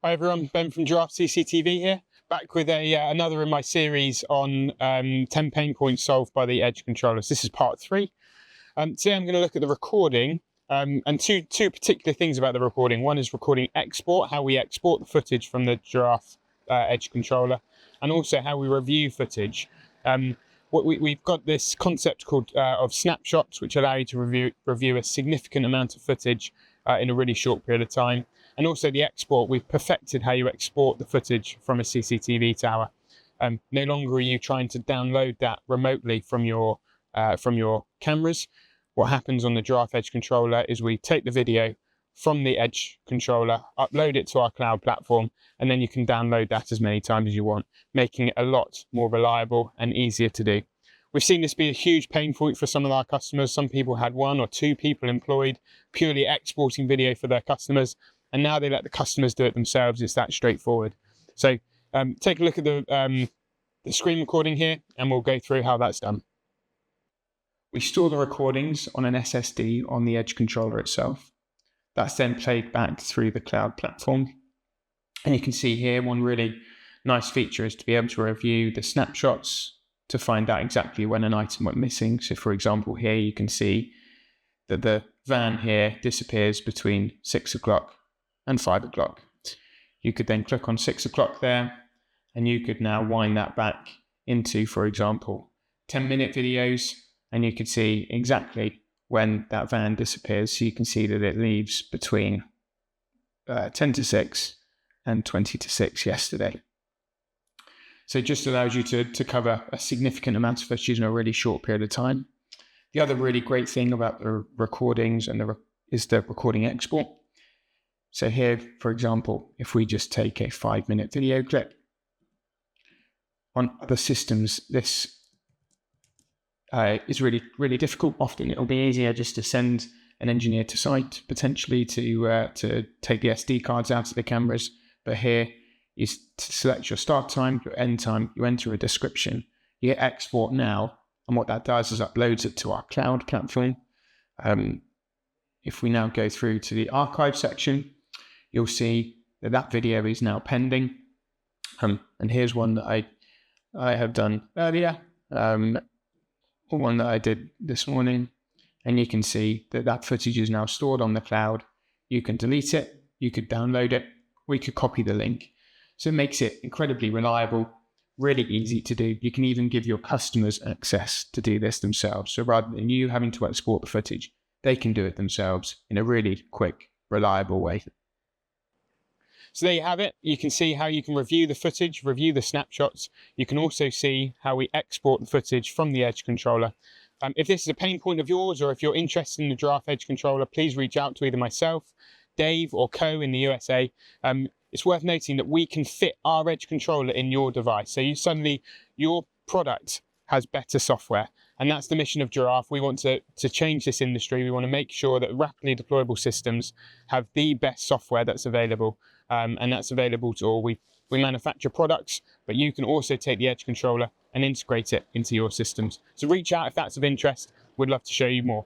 Hi everyone, Ben from Giraffe CCTV here, back with another in my series on 10 pain points solved by the Edge controllers. This is part 3. Today I'm going to look at the recording and two particular things about the recording. One is recording export, how we export the footage from the Giraffe Edge controller, and also how we review footage. We've got this concept called of snapshots, which allow you to review a significant amount of footage in a really short period of time. And also the export, we've perfected how you export the footage from a CCTV tower. No longer are you trying to download that remotely from your cameras. What happens on the Giraffe Edge controller is we take the video from the Edge controller, upload it to our cloud platform, and then you can download that as many times as you want, making it a lot more reliable and easier to do. We've seen this be a huge pain point for some of our customers. Some people had 1 or 2 people employed purely exporting video for their customers, and now they let the customers do it themselves. It's that straightforward. So take a look at the screen recording here, and we'll go through how that's done. We store the recordings on an SSD on the Edge controller itself. That's then played back through the cloud platform. And you can see here, one really nice feature is to be able to review the snapshots to find out exactly when an item went missing. So for example, here you can see that the van here disappears between 6 o'clock and 5 o'clock. You could then click on 6 o'clock there, and you could now wind that back into, for example, 10-minute videos, and you could see exactly when that van disappears. So you can see that it leaves between 10 to 6 and 20 to 6 yesterday. So it just allows you to cover a significant amount of footage in a really short period of time. The other really great thing about the recordings and is the recording export. So here, for example, if we just take a 5-minute video clip, on other systems, this is really, really difficult. Often it'll be easier just to send an engineer to site, potentially to take the SD cards out of the cameras. But here, you select your start time, your end time, you enter a description, you hit export now, and what that does is uploads it to our cloud platform. If we now go through to the archive section, you'll see that video is now pending. And here's one that I have done earlier, one that I did this morning, and you can see that footage is now stored on the cloud. You can delete it, you could download it, or you could copy the link. So it makes it incredibly reliable, really easy to do. You can even give your customers access to do this themselves. So rather than you having to export the footage, they can do it themselves in a really quick, reliable way. So there you have it. You can see how you can review the footage, review the snapshots. You can also see how we export the footage from the Edge controller. If this is a pain point of yours, or if you're interested in the Giraffe Edge controller, please reach out to either myself, Dave, or Coe in the USA. It's worth noting that we can fit our Edge controller in your device. So your product has better software. And that's the mission of Giraffe. We want to change this industry. We want to make sure that rapidly deployable systems have the best software that's available. And that's available to all. We manufacture products, but you can also take the Edge controller and integrate it into your systems. So reach out if that's of interest. We'd love to show you more.